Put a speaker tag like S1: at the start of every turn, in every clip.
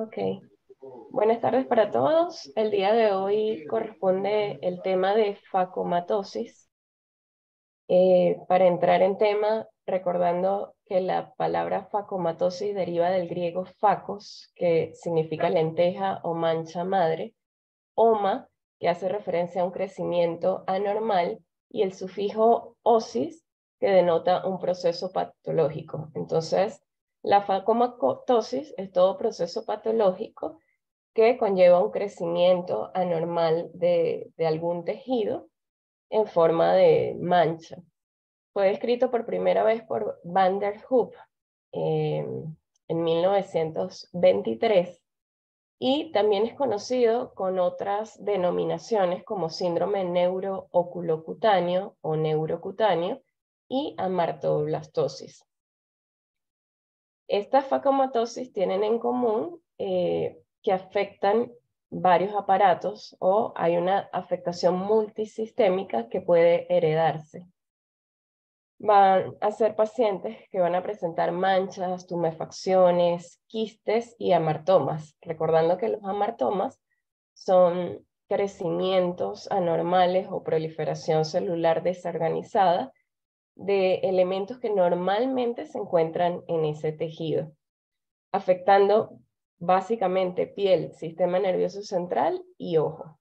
S1: Ok, buenas tardes para todos. El día de hoy corresponde el tema de facomatosis. Para entrar en tema, recordando que la palabra facomatosis deriva del griego facos, que significa lenteja o mancha madre, oma, que hace referencia a un crecimiento anormal, y el sufijo osis, que denota un proceso patológico. Entonces, la facomatosis es todo proceso patológico que conlleva un crecimiento anormal de algún tejido en forma de mancha. Fue descrito por primera vez por Van der Hoop eh, en 1923 y también es conocido con otras denominaciones como síndrome neurooculocutáneo o neurocutáneo y amartoblastosis. Estas facomatosis tienen en común que afectan varios aparatos o hay una afectación multisistémica que puede heredarse. Van a ser pacientes que van a presentar manchas, tumefacciones, quistes y amartomas, recordando que los amartomas son crecimientos anormales o proliferación celular desorganizada de elementos que normalmente se encuentran en ese tejido, afectando básicamente piel, sistema nervioso central y ojo.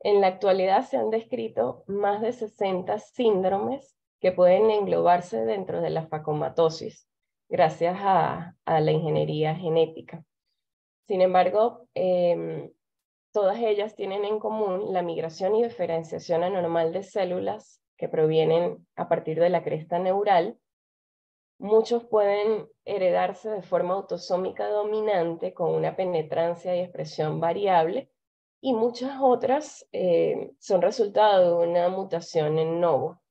S1: En la actualidad se han descrito más de 60 síndromes que pueden englobarse dentro de la facomatosis, gracias a la ingeniería genética. Sin embargo, todas ellas tienen en común la migración y diferenciación anormal de células que provienen a partir de la cresta neural. Muchos pueden heredarse de forma autosómica dominante con una penetrancia y expresión variable, y muchas otras son resultado de una mutación en novo.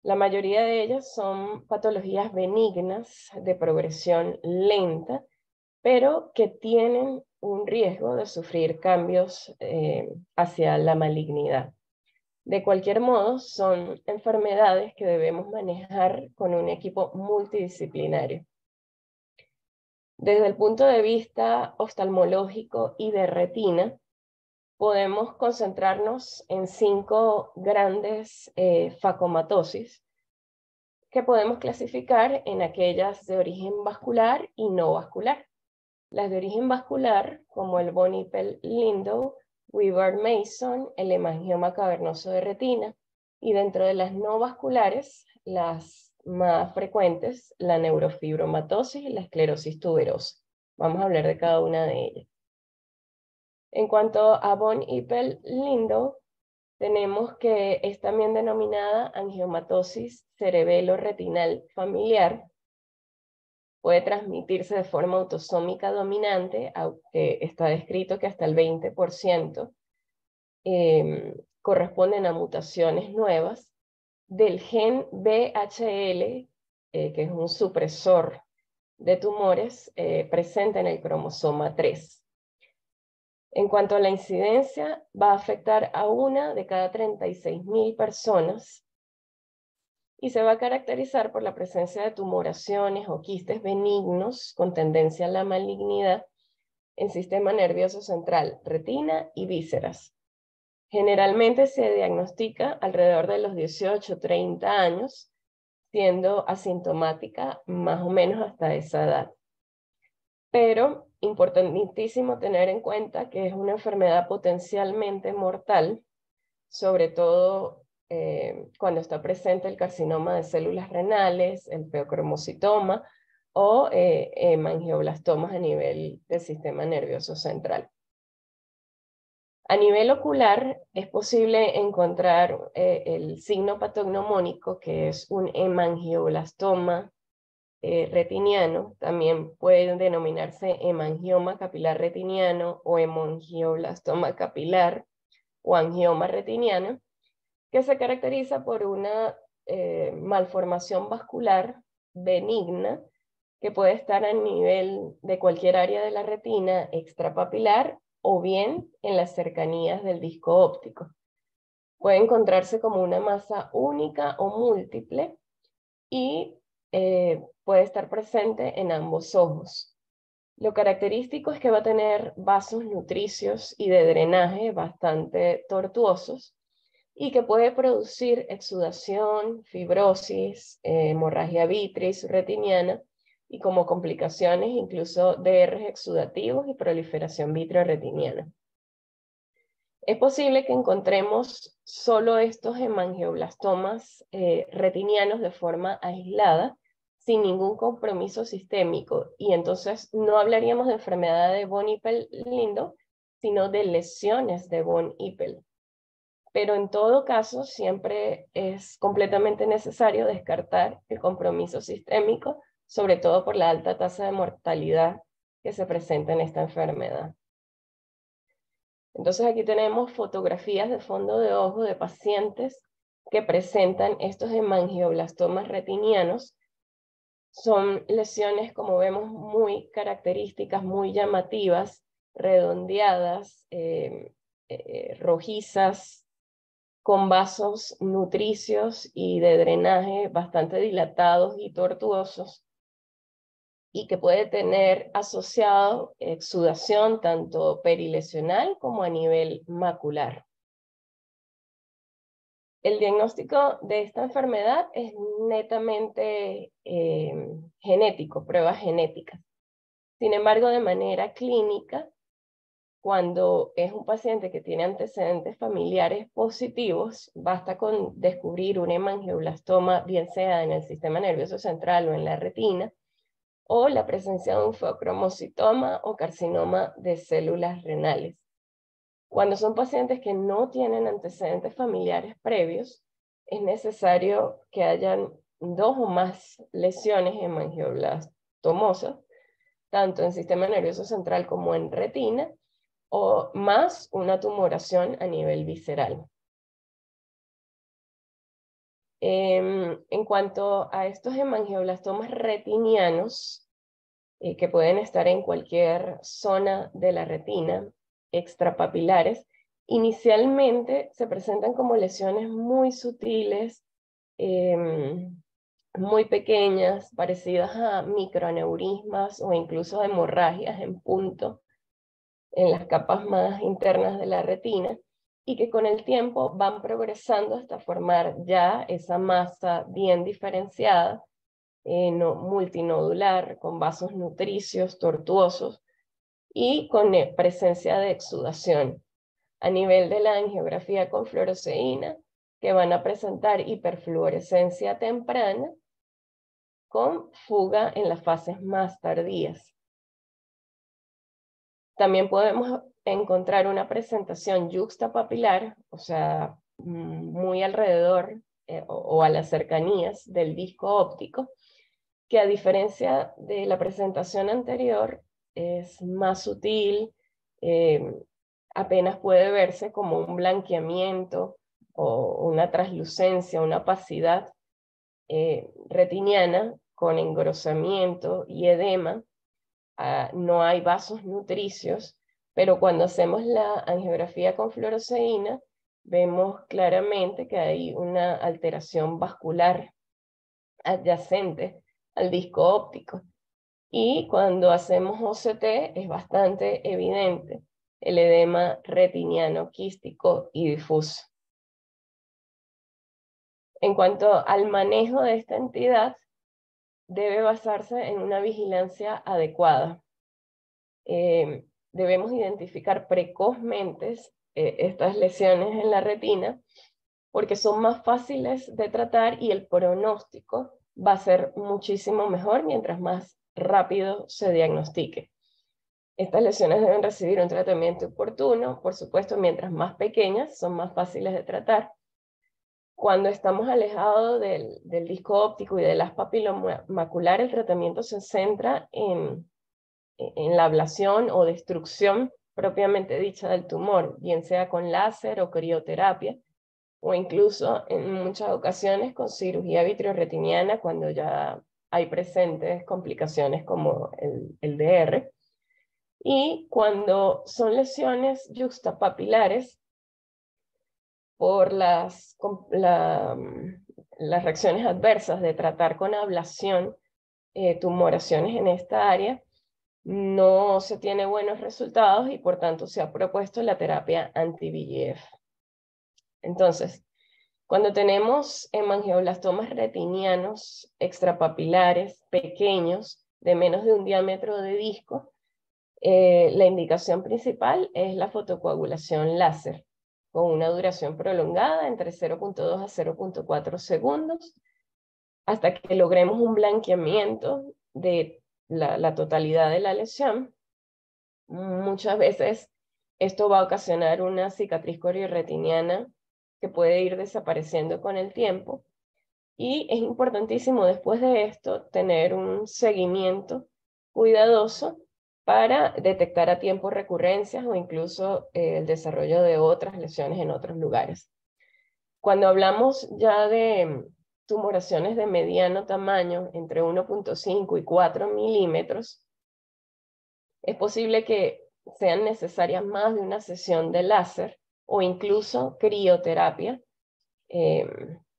S1: La mayoría de ellas son patologías benignas de progresión lenta, pero que tienen un riesgo de sufrir cambios hacia la malignidad. De cualquier modo, son enfermedades que debemos manejar con un equipo multidisciplinario. Desde el punto de vista oftalmológico y de retina, podemos concentrarnos en 5 grandes facomatosis que podemos clasificar en aquellas de origen vascular y no vascular. Las de origen vascular, como el von Hippel-Lindau, Weaver-Mason, el hemangioma cavernoso de retina, y dentro de las no vasculares, las más frecuentes, la neurofibromatosis y la esclerosis tuberosa. Vamos a hablar de cada una de ellas. En cuanto a von Hippel-Lindau, tenemos que es también denominada angiomatosis cerebelo-retinal familiar. Puede transmitirse de forma autosómica dominante, aunque está descrito que hasta el 20% corresponden a mutaciones nuevas del gen BHL, que es un supresor de tumores presente en el cromosoma 3. En cuanto a la incidencia, va a afectar a 1 de cada 36.000 personas y se va a caracterizar por la presencia de tumoraciones o quistes benignos con tendencia a la malignidad en sistema nervioso central, retina y vísceras. Generalmente se diagnostica alrededor de los 18-30 años, siendo asintomática más o menos hasta esa edad. Pero importantísimo tener en cuenta que es una enfermedad potencialmente mortal, sobre todo cuando está presente el carcinoma de células renales, el feocromocitoma o hemangioblastomas a nivel del sistema nervioso central. A nivel ocular es posible encontrar el signo patognomónico, que es un hemangioblastoma retiniano. También puede denominarse hemangioma capilar retiniano o hemangioblastoma capilar o angioma retiniano, que se caracteriza por una malformación vascular benigna que puede estar a nivel de cualquier área de la retina extrapapilar o bien en las cercanías del disco óptico. Puede encontrarse como una masa única o múltiple y puede estar presente en ambos ojos. Lo característico es que va a tener vasos nutricios y de drenaje bastante tortuosos y que puede producir exudación, fibrosis, hemorragia vitris retiniana y como complicaciones incluso DRs exudativos y proliferación vitreoretiniana. Es posible que encontremos solo estos hemangioblastomas retinianos de forma aislada, sin ningún compromiso sistémico, y entonces no hablaríamos de enfermedad de von Hippel-Lindau, sino de lesiones de von Hippel. Pero en todo caso, siempre es completamente necesario descartar el compromiso sistémico, sobre todo por la alta tasa de mortalidad que se presenta en esta enfermedad. Entonces aquí tenemos fotografías de fondo de ojo de pacientes que presentan estos hemangioblastomas retinianos. Son lesiones, como vemos, muy características, muy llamativas, redondeadas, rojizas, con vasos nutricios y de drenaje bastante dilatados y tortuosos, y que puede tener asociado exudación tanto perilesional como a nivel macular. El diagnóstico de esta enfermedad es netamente genético, pruebas genéticas. Sin embargo, de manera clínica, cuando es un paciente que tiene antecedentes familiares positivos, basta con descubrir un hemangioblastoma, bien sea en el sistema nervioso central o en la retina, o la presencia de un feocromocitoma o carcinoma de células renales. Cuando son pacientes que no tienen antecedentes familiares previos, es necesario que hayan 2 o más lesiones hemangioblastomosas, tanto en sistema nervioso central como en retina, o más una tumoración a nivel visceral. En cuanto a estos hemangioblastomas retinianos, que pueden estar en cualquier zona de la retina, extrapapilares, inicialmente se presentan como lesiones muy sutiles, muy pequeñas, parecidas a microaneurismas o incluso hemorragias en punto en las capas más internas de la retina, y que con el tiempo van progresando hasta formar ya esa masa bien diferenciada, multinodular, con vasos nutricios, tortuosos y con presencia de exudación. A nivel de la angiografía con fluoresceína, que van a presentar hiperfluorescencia temprana con fuga en las fases más tardías. También podemos encontrar una presentación yuxtapapilar, o sea, muy alrededor o a las cercanías del disco óptico, que a diferencia de la presentación anterior es más sutil, apenas puede verse como un blanqueamiento o una traslucencia, una opacidad retiniana con engrosamiento y edema. No hay vasos nutricios, pero cuando hacemos la angiografía con fluoresceína, vemos claramente que hay una alteración vascular adyacente al disco óptico. Y cuando hacemos OCT es bastante evidente el edema retiniano quístico y difuso. En cuanto al manejo de esta entidad, debe basarse en una vigilancia adecuada. Debemos identificar precozmente estas lesiones en la retina porque son más fáciles de tratar y el pronóstico va a ser muchísimo mejor mientras más rápido se diagnostique. Estas lesiones deben recibir un tratamiento oportuno, por supuesto, mientras más pequeñas son más fáciles de tratar. Cuando estamos alejados del disco óptico y del haz papilomacular, el tratamiento se centra en la ablación o destrucción propiamente dicha del tumor, bien sea con láser o crioterapia, o incluso en muchas ocasiones con cirugía vitreoretiniana cuando ya hay presentes complicaciones como el DR. Y cuando son lesiones yuxtapapilares por las reacciones adversas de tratar con ablación tumoraciones en esta área, no se tiene buenos resultados y por tanto se ha propuesto la terapia anti-VEGF. Entonces, cuando tenemos hemangioblastomas retinianos extrapapilares pequeños de menos de un diámetro de disco, la indicación principal es la fotocoagulación láser, con una duración prolongada entre 0.2 a 0.4 segundos, hasta que logremos un blanqueamiento de la totalidad de la lesión. Muchas veces esto va a ocasionar una cicatriz coriorretiniana que puede ir desapareciendo con el tiempo. Y es importantísimo después de esto tener un seguimiento cuidadoso para detectar a tiempo recurrencias o incluso el desarrollo de otras lesiones en otros lugares. Cuando hablamos ya de tumoraciones de mediano tamaño, entre 1.5 y 4 milímetros, es posible que sean necesarias más de una sesión de láser o incluso crioterapia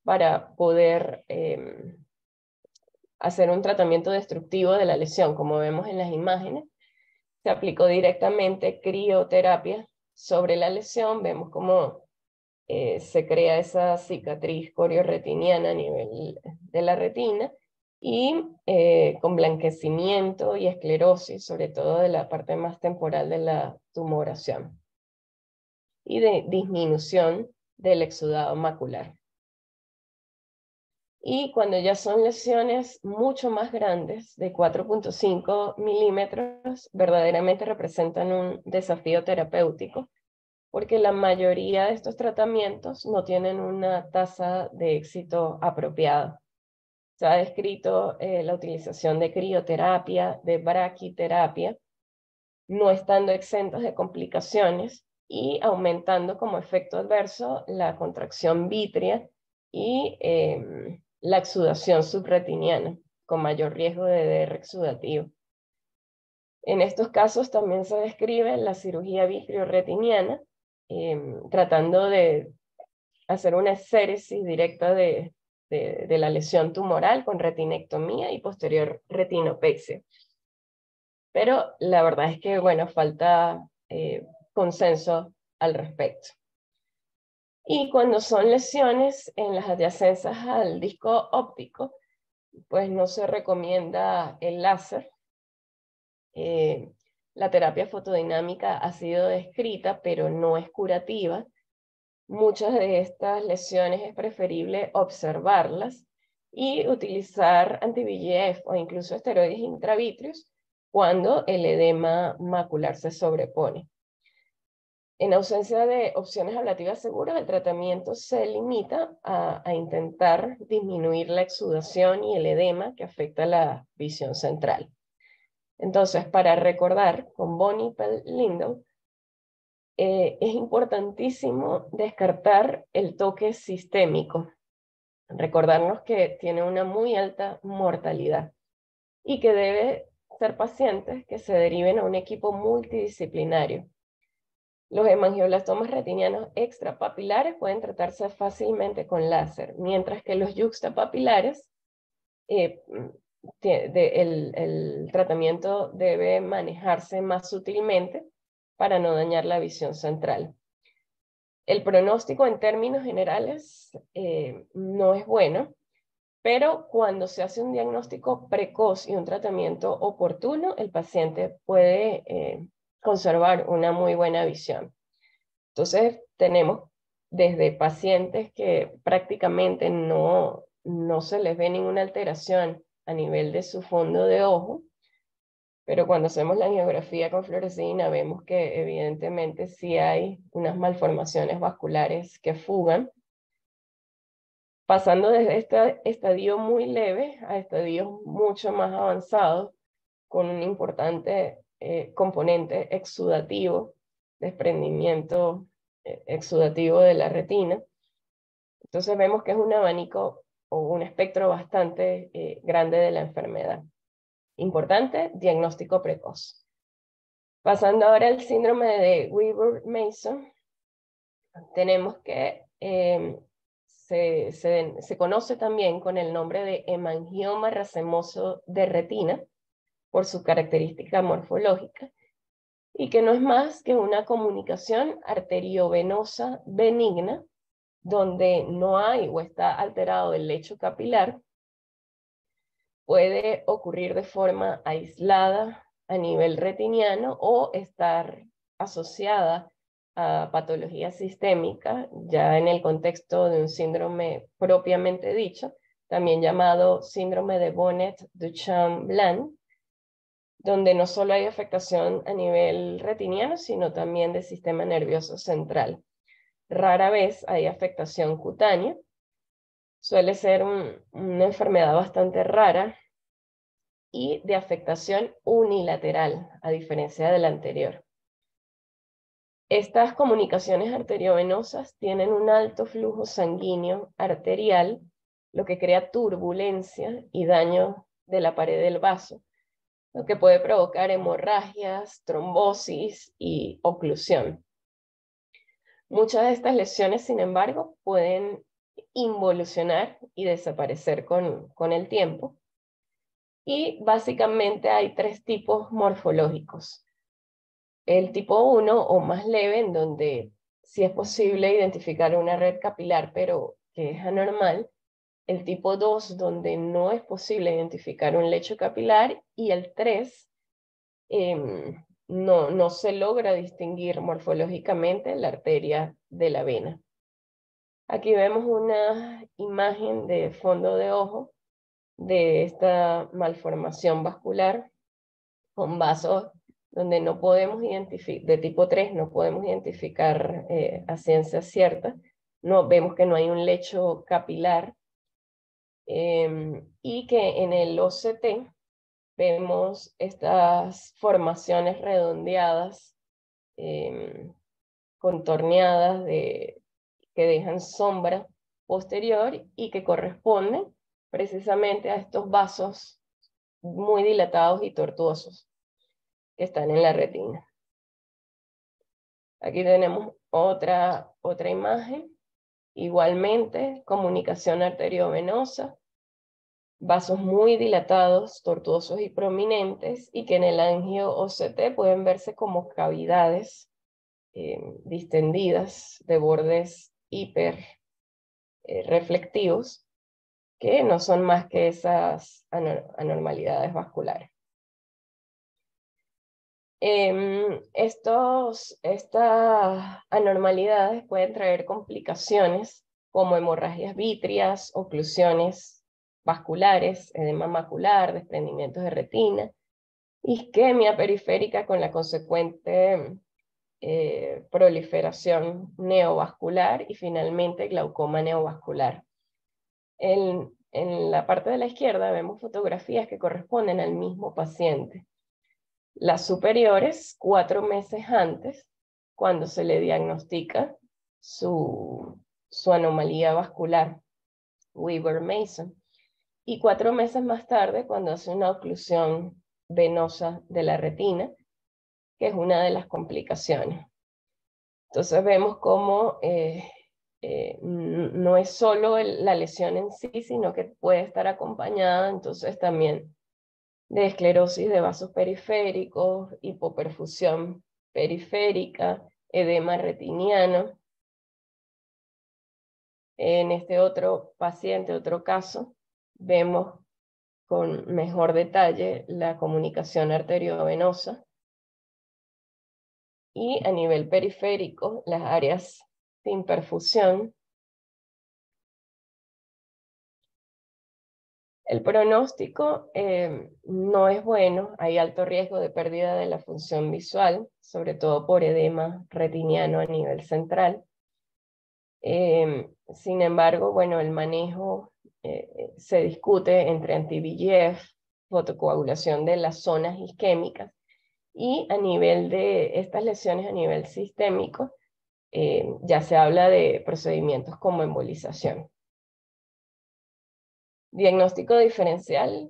S1: para poder hacer un tratamiento destructivo de la lesión. Como vemos en las imágenes, se aplicó directamente crioterapia sobre la lesión. Vemos cómo se crea esa cicatriz coriorretiniana a nivel de la retina y con blanquecimiento y esclerosis, sobre todo de la parte más temporal de la tumoración, y de disminución del exudado macular. Y cuando ya son lesiones mucho más grandes, de 4.5 milímetros, verdaderamente representan un desafío terapéutico, porque la mayoría de estos tratamientos no tienen una tasa de éxito apropiada. Se ha descrito la utilización de crioterapia, de braquiterapia, no estando exentos de complicaciones y aumentando como efecto adverso la contracción vítrea y la exudación subretiniana, con mayor riesgo de DR exudativo. En estos casos también se describe la cirugía vitreoretiniana, tratando de hacer una exéresis directa de la lesión tumoral con retinectomía y posterior retinopexia. Pero la verdad es que, bueno, falta consenso al respecto. Y cuando son lesiones en las adyacencias al disco óptico, pues no se recomienda el láser. La terapia fotodinámica ha sido descrita, pero no es curativa. Muchas de estas lesiones es preferible observarlas y utilizar anti-VEGF o incluso esteroides intravítreos cuando el edema macular se sobrepone. En ausencia de opciones ablativas seguras, el tratamiento se limita a intentar disminuir la exudación y el edema que afecta la visión central. Entonces, para recordar, con Bonnie Pell-Lindau, es importantísimo descartar el toque sistémico. Recordarnos que tiene una muy alta mortalidad y que debe ser pacientes que se deriven a un equipo multidisciplinario. Los hemangioblastomas retinianos extrapapilares pueden tratarse fácilmente con láser, mientras que los yuxtapapilares, el tratamiento debe manejarse más sutilmente para no dañar la visión central. El pronóstico en términos generales no es bueno, pero cuando se hace un diagnóstico precoz y un tratamiento oportuno, el paciente puede conservar una muy buena visión. Entonces, tenemos desde pacientes que prácticamente no se les ve ninguna alteración a nivel de su fondo de ojo, pero cuando hacemos la angiografía con fluoresceína vemos que evidentemente sí hay unas malformaciones vasculares que fugan, pasando desde este estadio muy leve a estadios mucho más avanzados, con un importante componente exudativo, desprendimiento exudativo de la retina. Entonces vemos que es un abanico o un espectro bastante grande de la enfermedad. Importante, diagnóstico precoz. Pasando ahora al síndrome de Weaver-Mason, tenemos que se conoce también con el nombre de hemangioma racemoso de retina, por su característica morfológica, y que no es más que una comunicación arteriovenosa benigna, donde no hay o está alterado el lecho capilar. Puede ocurrir de forma aislada a nivel retiniano o estar asociada a patología sistémica, ya en el contexto de un síndrome propiamente dicho, también llamado síndrome de Bonnet-Duchamp-Bland, donde no solo hay afectación a nivel retiniano, sino también del sistema nervioso central. Rara vez hay afectación cutánea. Suele ser una enfermedad bastante rara y de afectación unilateral, a diferencia de la anterior. Estas comunicaciones arteriovenosas tienen un alto flujo sanguíneo arterial, lo que crea turbulencia y daño de la pared del vaso, lo que puede provocar hemorragias, trombosis y oclusión. Muchas de estas lesiones, sin embargo, pueden involucionar y desaparecer con el tiempo. Y básicamente hay tres tipos morfológicos. El tipo 1 o más leve, en donde sí es posible identificar una red capilar, pero que es anormal. El tipo 2, donde no es posible identificar un lecho capilar. Y el 3, no se logra distinguir morfológicamente la arteria de la vena. Aquí vemos una imagen de fondo de ojo de esta malformación vascular con vasos donde no podemos identificar, de tipo 3, no podemos identificar a ciencia cierta. No, vemos que no hay un lecho capilar y que en el OCT vemos estas formaciones redondeadas, contorneadas, que dejan sombra posterior y que corresponden precisamente a estos vasos muy dilatados y tortuosos que están en la retina. Aquí tenemos otra imagen, igualmente comunicación arteriovenosa, vasos muy dilatados, tortuosos y prominentes, y que en el angio OCT pueden verse como cavidades distendidas de bordes hiper reflectivos, que no son más que esas anormalidades vasculares. Estas anormalidades pueden traer complicaciones como hemorragias vítreas, oclusiones vasculares, edema macular, desprendimientos de retina, isquemia periférica con la consecuente proliferación neovascular y finalmente glaucoma neovascular. En la parte de la izquierda vemos fotografías que corresponden al mismo paciente. Las superiores, 4 meses antes, cuando se le diagnostica su anomalía vascular, Weaver-Mason, y 4 meses más tarde, cuando hace una oclusión venosa de la retina, que es una de las complicaciones. Entonces vemos cómo no es solo la lesión en sí, sino que puede estar acompañada entonces también de esclerosis de vasos periféricos, hipoperfusión periférica, edema retiniano. En este otro paciente, otro caso, vemos con mejor detalle la comunicación arteriovenosa y a nivel periférico las áreas sin perfusión. El pronóstico no es bueno, hay alto riesgo de pérdida de la función visual, sobre todo por edema retiniano a nivel central. Sin embargo, bueno, el manejo se discute entre anti-VEGF, fotocoagulación de las zonas isquémicas, y a nivel de estas lesiones a nivel sistémico, ya se habla de procedimientos como embolización. Diagnóstico diferencial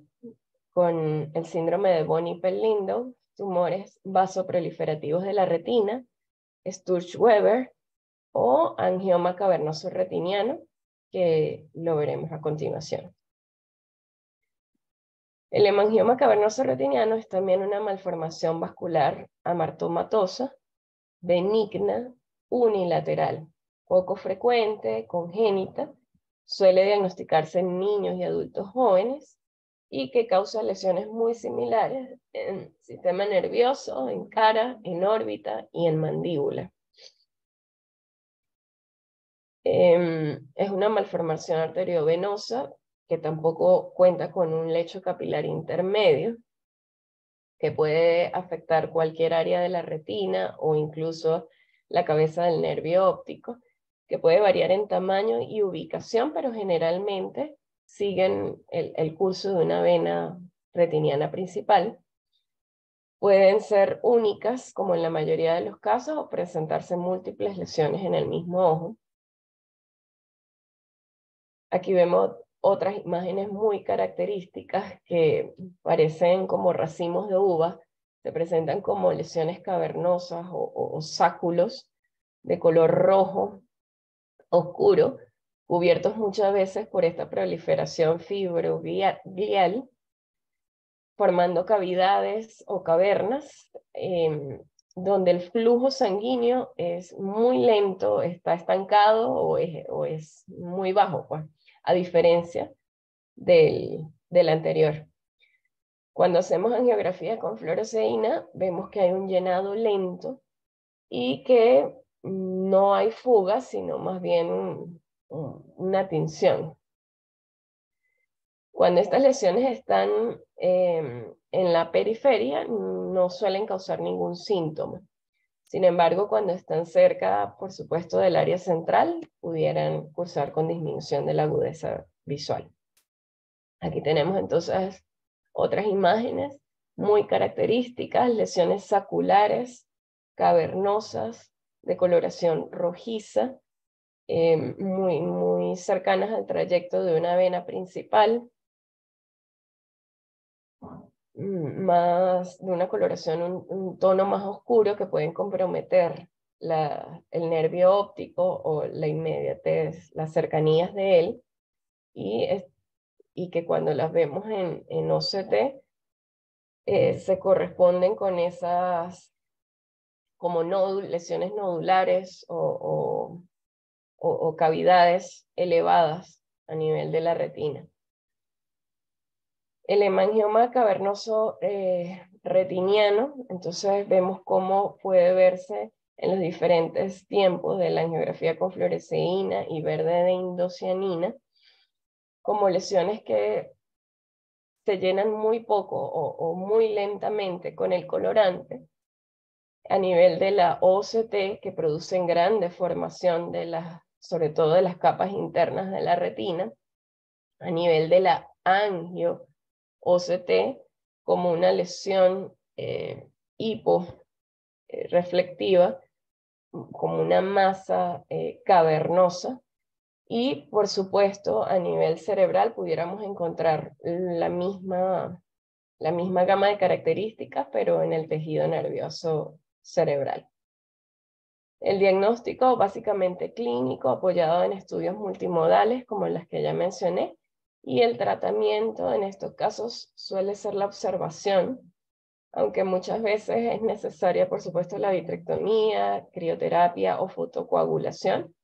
S1: con el síndrome de von Hippel-Lindau, tumores vasoproliferativos de la retina, Sturge-Weber o angioma cavernoso retiniano, que lo veremos a continuación. El hemangioma cavernoso retiniano es también una malformación vascular amartomatosa, benigna, unilateral, poco frecuente, congénita, suele diagnosticarse en niños y adultos jóvenes y que causa lesiones muy similares en sistema nervioso, en cara, en órbita y en mandíbula. Es una malformación arteriovenosa que tampoco cuenta con un lecho capilar intermedio, que puede afectar cualquier área de la retina o incluso la cabeza del nervio óptico, que puede variar en tamaño y ubicación, pero generalmente siguen el curso de una vena retiniana principal. Pueden ser únicas, como en la mayoría de los casos, o presentarse múltiples lesiones en el mismo ojo. Aquí vemos otras imágenes muy características que parecen como racimos de uva, se presentan como lesiones cavernosas o sáculos de color rojo oscuro, cubiertos muchas veces por esta proliferación fibroglial, formando cavidades o cavernas, donde el flujo sanguíneo es muy lento, está estancado o es muy bajo, pues, a diferencia del anterior. Cuando hacemos angiografía con fluoresceína, vemos que hay un llenado lento y que no hay fuga, sino más bien una tinción. Cuando estas lesiones están en la periferia, no suelen causar ningún síntoma. Sin embargo, cuando están cerca, por supuesto, del área central, pudieran cursar con disminución de la agudeza visual. Aquí tenemos entonces otras imágenes muy características, lesiones saculares, cavernosas, de coloración rojiza, muy cercanas al trayecto de una vena principal, más de una coloración, un tono más oscuro que pueden comprometer el nervio óptico o la inmediatez, las cercanías de él, y que cuando las vemos en OCT se corresponden con esas como lesiones nodulares o cavidades elevadas a nivel de la retina. El hemangioma cavernoso retiniano, entonces vemos cómo puede verse en los diferentes tiempos de la angiografía con fluoresceína y verde de indocianina, como lesiones que se llenan muy poco o muy lentamente con el colorante, a nivel de la OCT, que producen gran deformación sobre todo de las capas internas de la retina, a nivel de la angio-OCT, como una lesión hiporeflectiva, como una masa cavernosa, y por supuesto a nivel cerebral pudiéramos encontrar la misma gama de características, pero en el tejido nervioso cerebral. El diagnóstico básicamente clínico, apoyado en estudios multimodales como las que ya mencioné, y el tratamiento en estos casos suele ser la observación, aunque muchas veces es necesaria, por supuesto, la vitrectomía, crioterapia o fotocoagulación,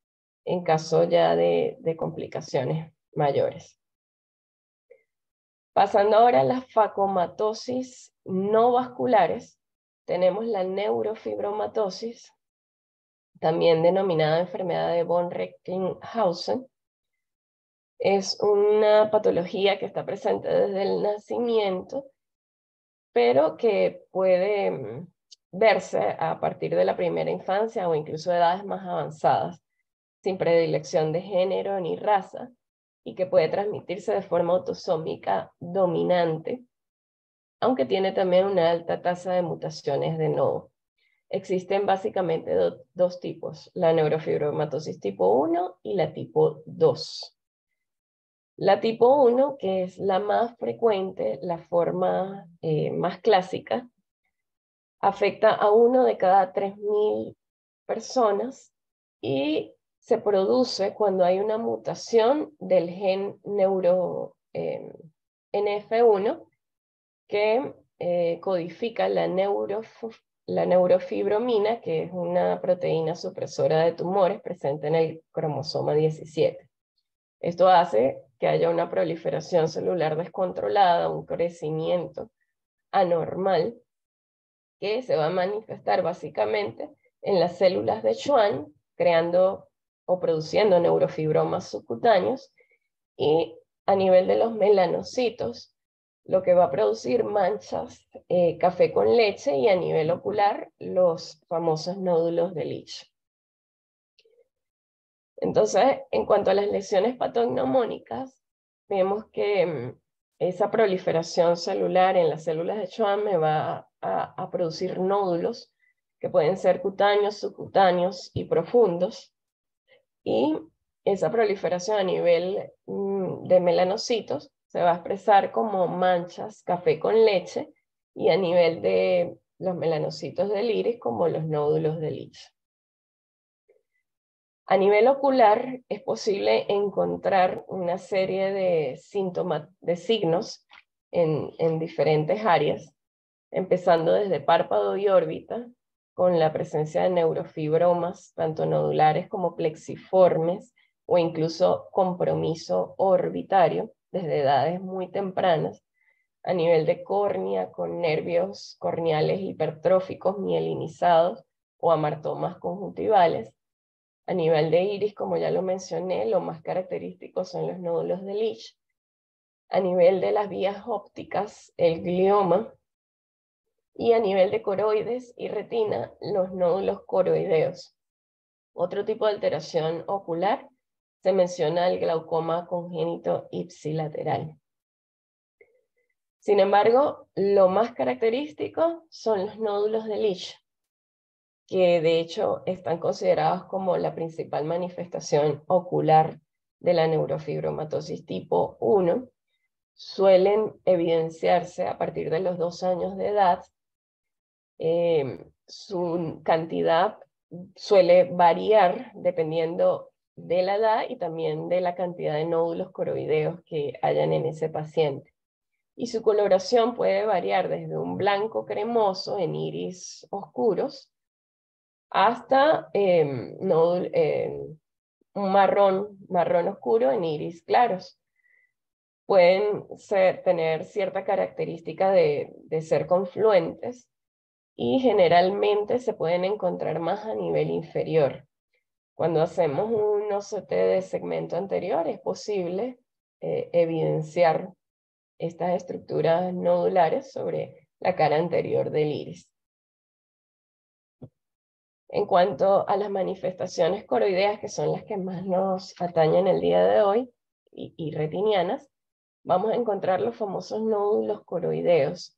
S1: en caso ya de complicaciones mayores. Pasando ahora a las facomatosis no vasculares, tenemos la neurofibromatosis, también denominada enfermedad de von Recklinghausen. Es una patología que está presente desde el nacimiento, pero que puede verse a partir de la primera infancia o incluso edades más avanzadas, sin predilección de género ni raza, y que puede transmitirse de forma autosómica dominante, aunque tiene también una alta tasa de mutaciones de nodo. Existen básicamente dos tipos, la neurofibromatosis tipo 1 y la tipo 2. La tipo 1, que es la más frecuente, la forma más clásica, afecta a 1 de cada 3.000 personas y se produce cuando hay una mutación del gen NF1 que codifica la neurofibromina, que es una proteína supresora de tumores presente en el cromosoma 17. Esto hace que haya una proliferación celular descontrolada, un crecimiento anormal, que se va a manifestar básicamente en las células de Schwann, creando o produciendo neurofibromas subcutáneos, y a nivel de los melanocitos, lo que va a producir manchas café con leche, y a nivel ocular, los famosos nódulos de Leach. Entonces, en cuanto a las lesiones patognomónicas, vemos que esa proliferación celular en las células de Schwann me va a producir nódulos que pueden ser cutáneos, subcutáneos y profundos. Y esa proliferación a nivel de melanocitos se va a expresar como manchas café con leche, y a nivel de los melanocitos del iris como los nódulos de Leach. A nivel ocular es posible encontrar una serie de síntomas, de signos en diferentes áreas, empezando desde párpado y órbita, con la presencia de neurofibromas, tanto nodulares como plexiformes, o incluso compromiso orbitario, desde edades muy tempranas, a nivel de córnea, con nervios corneales hipertróficos mielinizados o amartomas conjuntivales. A nivel de iris, como ya lo mencioné, lo más característico son los nódulos de Leach. A nivel de las vías ópticas, el glioma. Y a nivel de coroides y retina, los nódulos coroideos. Otro tipo de alteración ocular se menciona el glaucoma congénito ipsilateral. Sin embargo, lo más característico son los nódulos de Leach, que de hecho están considerados como la principal manifestación ocular de la neurofibromatosis tipo 1. Suelen evidenciarse a partir de los 2 años de edad. Su cantidad suele variar dependiendo de la edad y también de la cantidad de nódulos coroideos que hayan en ese paciente. Y su coloración puede variar desde un blanco cremoso en iris oscuros hasta un marrón oscuro en iris claros. Pueden tener cierta característica de ser confluentes, y generalmente se pueden encontrar más a nivel inferior. Cuando hacemos un OCT de segmento anterior, es posible evidenciar estas estructuras nodulares sobre la cara anterior del iris. En cuanto a las manifestaciones coroideas, que son las que más nos atañen el día de hoy, y retinianas, vamos a encontrar los famosos nódulos coroideos,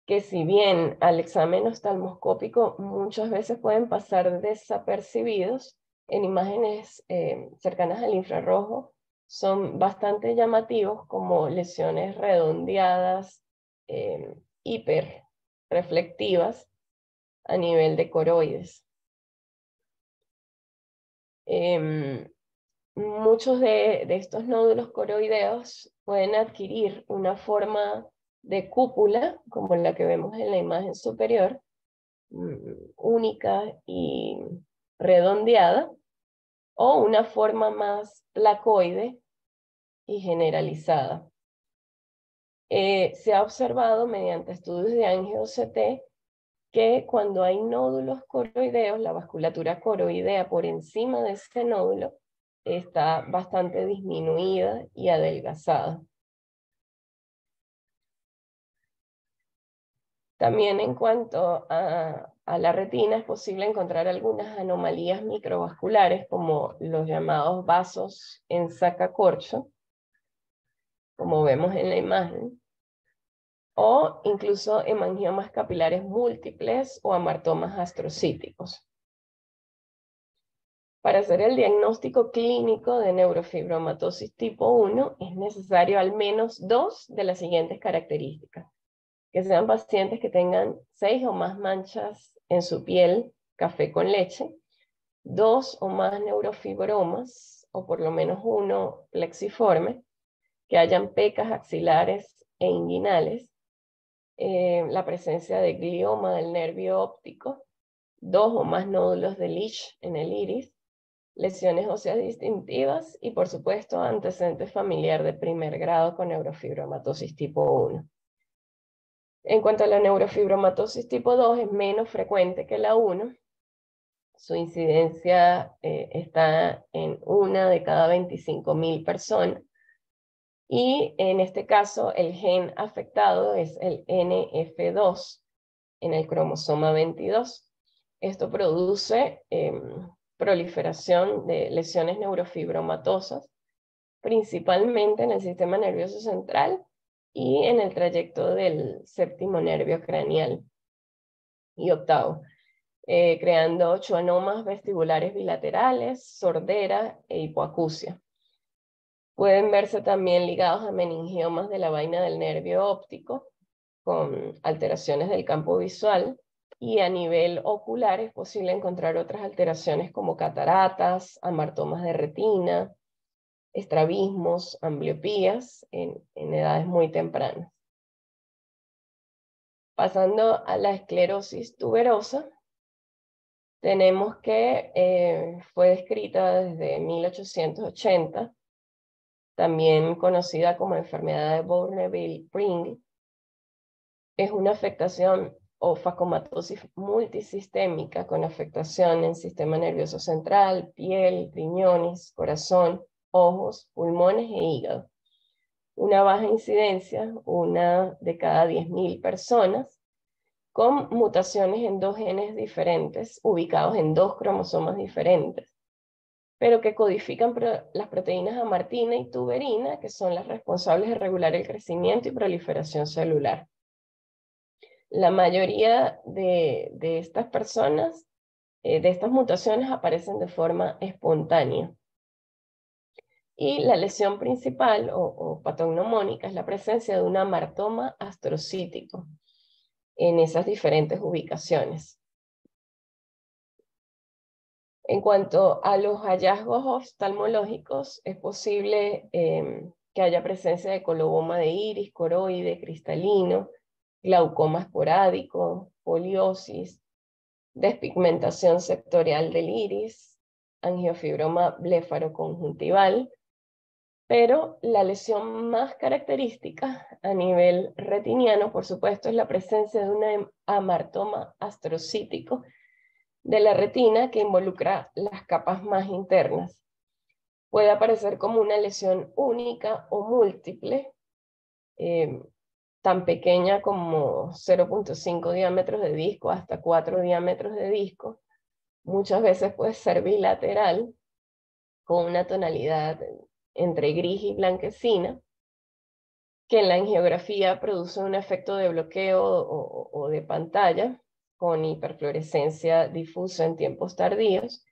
S1: que si bien al examen oftalmoscópico muchas veces pueden pasar desapercibidos, en imágenes cercanas al infrarrojo son bastante llamativos, como lesiones redondeadas, hiperreflectivas a nivel de coroides. Muchos de estos nódulos coroideos pueden adquirir una forma de cúpula, como la que vemos en la imagen superior, única y redondeada, o una forma más placoide y generalizada. Se ha observado mediante estudios de angio-CT que cuando hay nódulos coroideos, la vasculatura coroidea por encima de ese nódulo está bastante disminuida y adelgazada. También en cuanto a la retina, es posible encontrar algunas anomalías microvasculares, como los llamados vasos en sacacorcho, como vemos en la imagen, o incluso hemangiomas capilares múltiples o amartomas astrocíticos. Para hacer el diagnóstico clínico de neurofibromatosis tipo 1 es necesario al menos 2 de las siguientes características: que sean pacientes que tengan 6 o más manchas en su piel café con leche, 2 o más neurofibromas, o por lo menos 1 plexiforme, que hayan pecas axilares e inguinales, la presencia de glioma del nervio óptico, 2 o más nódulos de Leach en el iris, lesiones óseas distintivas y, por supuesto, antecedente familiar de primer grado con neurofibromatosis tipo 1. En cuanto a la neurofibromatosis tipo 2, es menos frecuente que la 1. Su incidencia está en 1 de cada 25.000 personas. Y en este caso, el gen afectado es el NF2 en el cromosoma 22. Esto produce proliferación de lesiones neurofibromatosas, principalmente en el sistema nervioso central y en el trayecto del séptimo nervio craneal y octavo, creando schwannomas vestibulares bilaterales, sordera e hipoacusia. Pueden verse también ligados a meningiomas de la vaina del nervio óptico, con alteraciones del campo visual, y a nivel ocular es posible encontrar otras alteraciones como cataratas, amartomas de retina, estrabismos, ambliopías en edades muy tempranas. Pasando a la esclerosis tuberosa, tenemos que fue descrita desde 1880, también conocida como enfermedad de Bourneville-Pringle. Es una afectación o facomatosis multisistémica con afectación en sistema nervioso central, piel, riñones, corazón, ojos, pulmones e hígado. Una baja incidencia, 1 de cada 10.000 personas, con mutaciones en 2 genes diferentes, ubicados en 2 cromosomas diferentes, pero que codifican las proteínas amartina y tuberina, que son las responsables de regular el crecimiento y proliferación celular. La mayoría de estas personas, de estas mutaciones, aparecen de forma espontánea. Y la lesión principal o patognomónica es la presencia de un amartoma astrocítico en esas diferentes ubicaciones. En cuanto a los hallazgos oftalmológicos, es posible que haya presencia de coloboma de iris, coroide, cristalino, glaucoma esporádico, poliosis, despigmentación sectorial del iris, angiofibroma blefaroconjuntival, pero la lesión más característica a nivel retiniano, por supuesto, es la presencia de un amartoma astrocítico de la retina que involucra las capas más internas. Puede aparecer como una lesión única o múltiple, tan pequeña como 0.5 diámetros de disco hasta 4 diámetros de disco. Muchas veces puede ser bilateral, con una tonalidad entre gris y blanquecina, que en la angiografía produce un efecto de bloqueo o de pantalla, con hiperfluorescencia difusa en tiempos tardíos,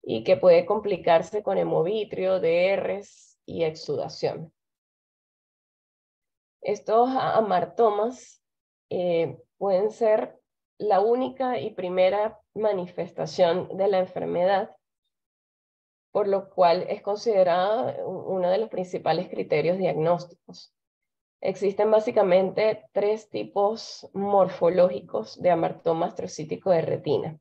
S1: y que puede complicarse con hemovitrio, DRs y exudación. Estos amartomas pueden ser la única y primera manifestación de la enfermedad, por lo cual es considerada uno de los principales criterios diagnósticos. Existen básicamente 3 tipos morfológicos de amartoma astrocítico de retina.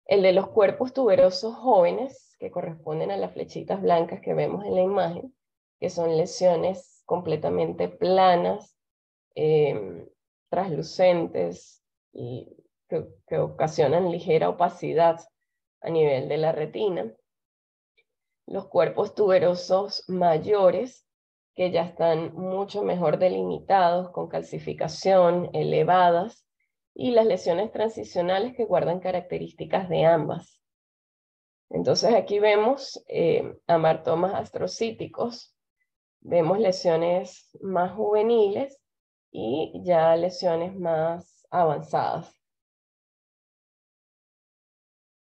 S1: El de los cuerpos tuberosos jóvenes, que corresponden a las flechitas blancas que vemos en la imagen, que son lesiones completamente planas, traslucentes y que ocasionan ligera opacidad a nivel de la retina. Los cuerpos tuberosos mayores, que ya están mucho mejor delimitados, con calcificación elevadas, y las lesiones transicionales que guardan características de ambas. Entonces aquí vemos amartomas astrocíticos, vemos lesiones más juveniles y ya lesiones más avanzadas.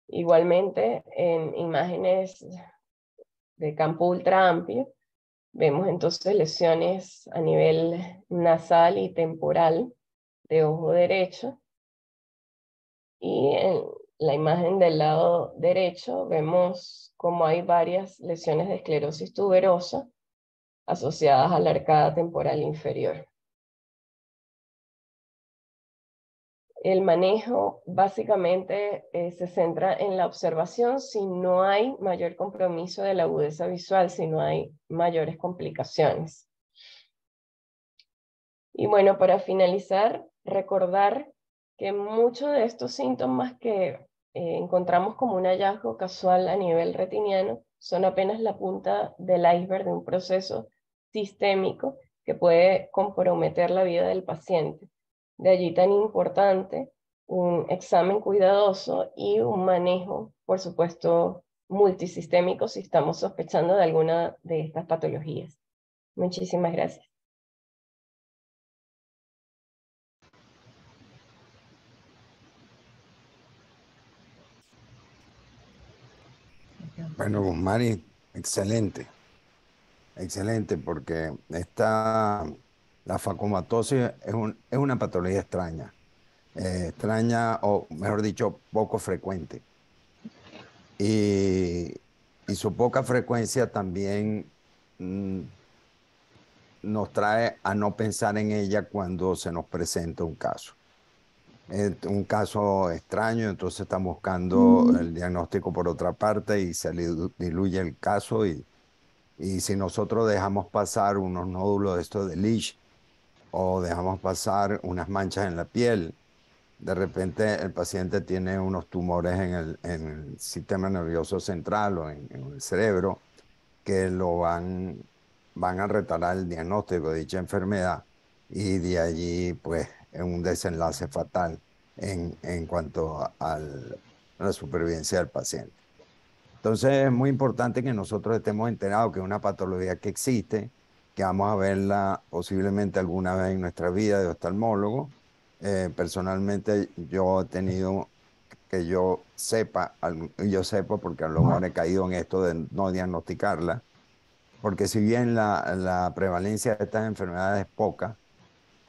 S1: Igualmente, en imágenes de campo ultra amplio, vemos entonces lesiones a nivel nasal y temporal de ojo derecho. Y en la imagen del lado derecho vemos cómo hay varias lesiones de esclerosis tuberosa asociadas a la arcada temporal inferior. El manejo básicamente se centra en la observación si no hay mayor compromiso de la agudeza visual, si no hay mayores complicaciones. Y bueno, para finalizar, recordar que muchos de estos síntomas que encontramos como un hallazgo casual a nivel retiniano son apenas la punta del iceberg de un proceso sistémico que puede comprometer la vida del paciente. De allí tan importante un examen cuidadoso y un manejo, por supuesto, multisistémico si estamos sospechando de alguna de estas patologías. Muchísimas gracias.
S2: Bueno, Mari, excelente, excelente, porque la facomatosis es una patología extraña o mejor dicho, poco frecuente. Y, y su poca frecuencia también mm, nos trae a no pensar en ella cuando se nos presenta un caso. Es un caso extraño, entonces estamos buscando el diagnóstico por otra parte y se diluye el caso y si nosotros dejamos pasar unos nódulos de estos de Leach o dejamos pasar unas manchas en la piel, de repente el paciente tiene unos tumores en el sistema nervioso central o en el cerebro que van a retardar el diagnóstico de dicha enfermedad y de allí pues es un desenlace fatal en cuanto a la supervivencia del paciente. Entonces es muy importante que nosotros estemos enterados que es una patología que existe, que vamos a verla posiblemente alguna vez en nuestra vida de oftalmólogo. Personalmente yo he tenido que yo sepa porque a lo mejor he caído en esto de no diagnosticarla, porque si bien la prevalencia de estas enfermedades es poca,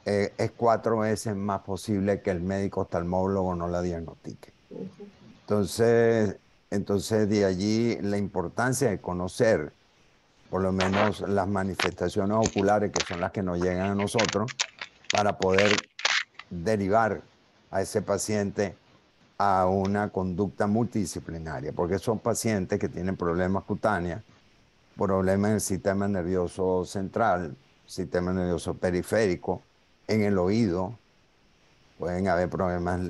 S2: es 4 veces más posible que el médico oftalmólogo no la diagnostique. Entonces, entonces de allí la importancia de conocer por lo menos las manifestaciones oculares que son las que nos llegan a nosotros para poder derivar a ese paciente a una conducta multidisciplinaria, porque son pacientes que tienen problemas cutáneos, problemas en el sistema nervioso central, sistema nervioso periférico, en el oído, pueden haber problemas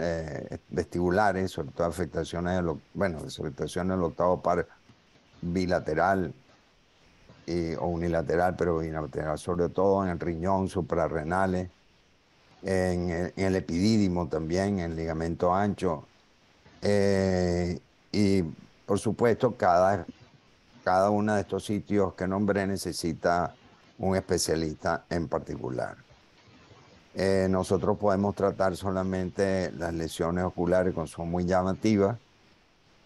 S2: vestibulares, sobre todo afectaciones, afectaciones del octavo par bilateral o unilateral, pero bilateral, sobre todo en el riñón, suprarrenales, en el epidídimo también, en el ligamento ancho. Y por supuesto, cada uno de estos sitios que nombré necesita un especialista en particular. Nosotros podemos tratar solamente las lesiones oculares que son muy llamativas,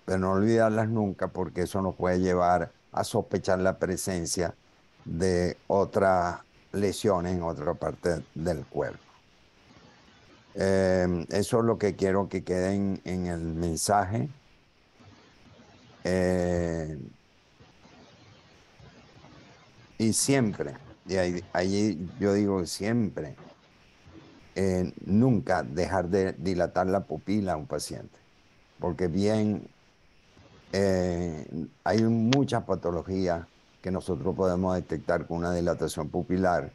S2: pero no olvidarlas nunca porque eso nos puede llevar a sospechar la presencia de otras lesiones en otra parte del cuerpo. Eso es lo que quiero que quede en el mensaje. Eh, y siempre, ahí yo digo siempre, nunca dejar de dilatar la pupila a un paciente, porque bien eh, hay muchas patologías que nosotros podemos detectar con una dilatación pupilar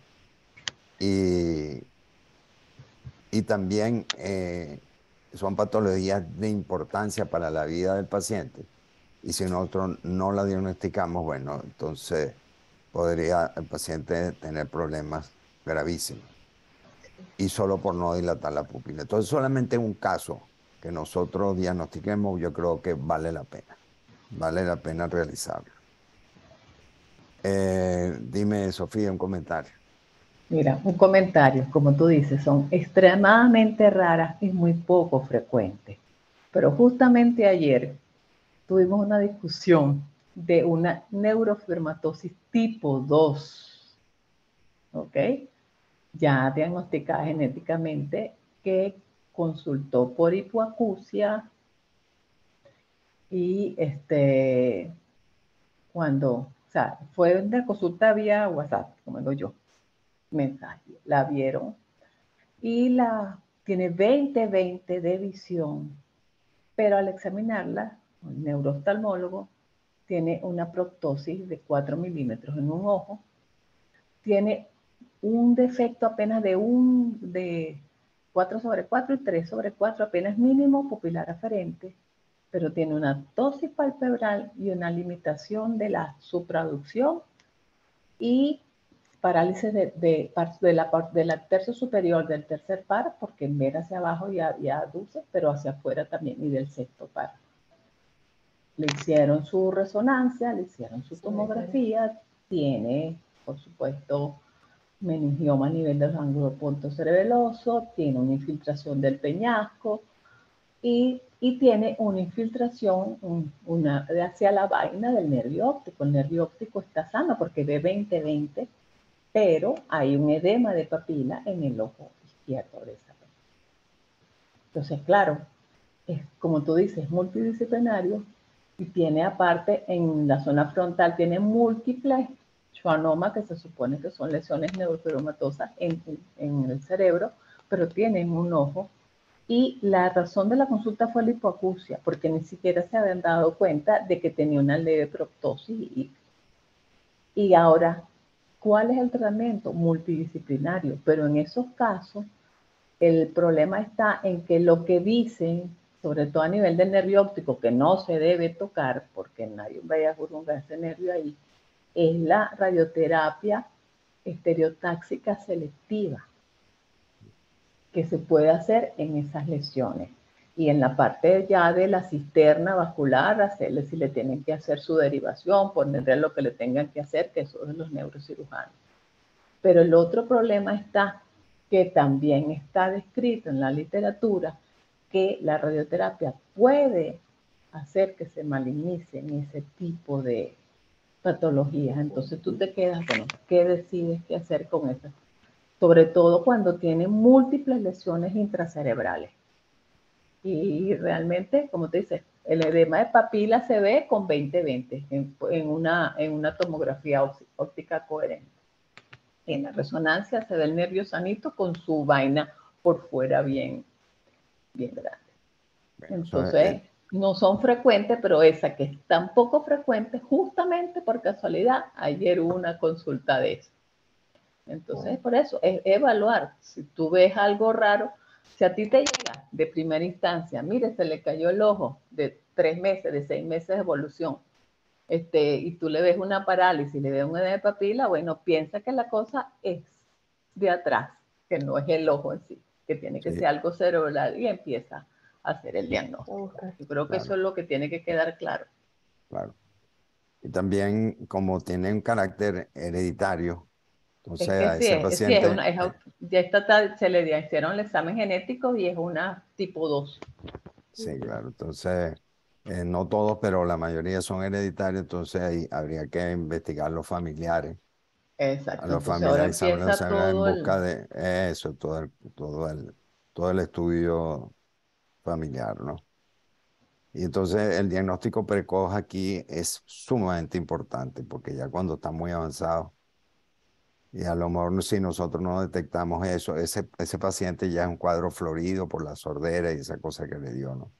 S2: y, y también son patologías de importancia para la vida del paciente. Y si nosotros no la diagnosticamos, bueno, entonces podría el paciente tener problemas gravísimos y solo por no dilatar la pupila. Entonces, solamente un caso que nosotros diagnostiquemos, yo creo que vale la pena realizarlo. Dime, Sofía, un comentario.
S3: Mira, un comentario, como tú dices, son extremadamente raras y muy poco frecuentes. Pero justamente ayer tuvimos una discusión de una neurofibromatosis tipo 2, ¿ok? Ya diagnosticada genéticamente, que consultó por hipoacusia y o sea, fue una consulta vía WhatsApp, como digo yo, mensaje, la vieron y la tiene 20/20 de visión, pero al examinarla, el neurooftalmólogo tiene una proptosis de 4 milímetros en un ojo, tiene un defecto apenas de 4/4 y 3/4, apenas mínimo pupilar aferente, pero tiene una ptosis palpebral y una limitación de la supraducción y parálisis del tercio superior del tercer par, porque en ver hacia abajo ya aduce, pero hacia afuera también, y del sexto par. Le hicieron su resonancia, le hicieron su tomografía, tiene, por supuesto, meningioma a nivel del gangliopunto cerebeloso, tiene una infiltración del peñasco y tiene una infiltración hacia la vaina del nervio óptico. El nervio óptico está sano porque ve 20/20, pero hay un edema de papila en el ojo izquierdo de esa persona. Entonces, claro, como tú dices, es multidisciplinario y tiene aparte en la zona frontal, tiene múltiples schwannomas que se supone que son lesiones neurofibromatosas en el cerebro, pero tienen un ojo. Y la razón de la consulta fue la hipoacusia, porque ni siquiera se habían dado cuenta de que tenía una leve proptosis. Y ahora, ¿cuál es el tratamiento? Multidisciplinario, pero en esos casos el problema está en que lo que dicen, sobre todo a nivel del nervio óptico, que no se debe tocar porque nadie vaya a jurungar ese nervio ahí, es la radioterapia estereotáxica selectiva que se puede hacer en esas lesiones. Y en la parte ya de la cisterna vascular, hacerle si le tienen que hacer su derivación, ponerle lo que le tengan que hacer, que eso es de los neurocirujanos. Pero el otro problema está que también está descrito en la literatura que la radioterapia puede hacer que se malignicen ese tipo de patologías. Entonces tú te quedas, bueno, ¿qué decides qué hacer con eso? Sobre todo cuando tienen múltiples lesiones intracerebrales. Y realmente, como te dice, el edema de papila se ve con 20/20 en una tomografía óptica coherente. En la resonancia se ve el nervio sanito con su vaina por fuera bien grande. Entonces, no son frecuentes, pero esa que es tan poco frecuente, justamente por casualidad, ayer hubo una consulta de eso. Entonces, por eso, es evaluar. Si tú ves algo raro, si a ti te llega de primera instancia, mire, se le cayó el ojo de 3 meses, de 6 meses de evolución, y tú le ves una parálisis, le ves un edema de papila, bueno, piensa que la cosa es de atrás, que no es el ojo en sí, que tiene que ser algo cerebral y empieza a hacer el diagnóstico. Yo creo que eso es lo que tiene que quedar claro.
S2: Claro. Y también como tiene un carácter hereditario, entonces a ese paciente...
S3: se le hicieron el examen genético y es una tipo 2.
S2: Sí, claro. Entonces, no todos, pero la mayoría son hereditarios, entonces ahí habría que investigar los familiares.
S3: Exacto.
S2: A los
S3: Entonces ahora
S2: familiares
S3: empieza todo
S2: en busca de eso, todo el estudio familiar, ¿no? Y entonces el diagnóstico precoz aquí es sumamente importante, porque ya cuando está muy avanzado, y a lo mejor si nosotros no detectamos eso, ese paciente ya es un cuadro florido por la sordera y esa cosa que le dio, ¿no?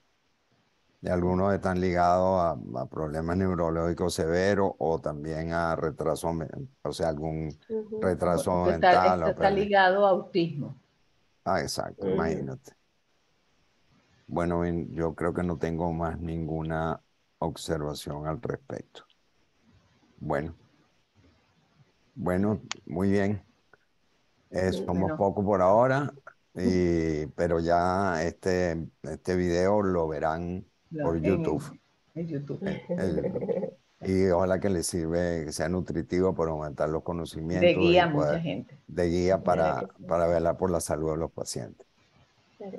S2: Y algunos están ligados a problemas neurológicos severos o también a retraso, o sea, algún retraso mental.
S3: Está ligado a autismo.
S2: Ah, exacto, imagínate. Bueno, yo creo que no tengo más ninguna observación al respecto. Bueno, muy bien. Somos pocos por ahora, pero ya este video lo verán por YouTube.
S3: En YouTube.
S2: Y ojalá que les sirve, que sea nutritivo para aumentar los
S3: De
S2: conocimientos
S3: guía
S2: y
S3: a mucha gente.
S2: de guía para velar por la salud de los pacientes.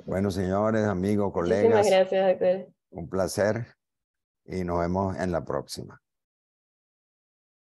S2: Bueno, señores, amigos, colegas,
S1: muchísimas gracias, doctor.
S2: un placer y nos vemos en la próxima.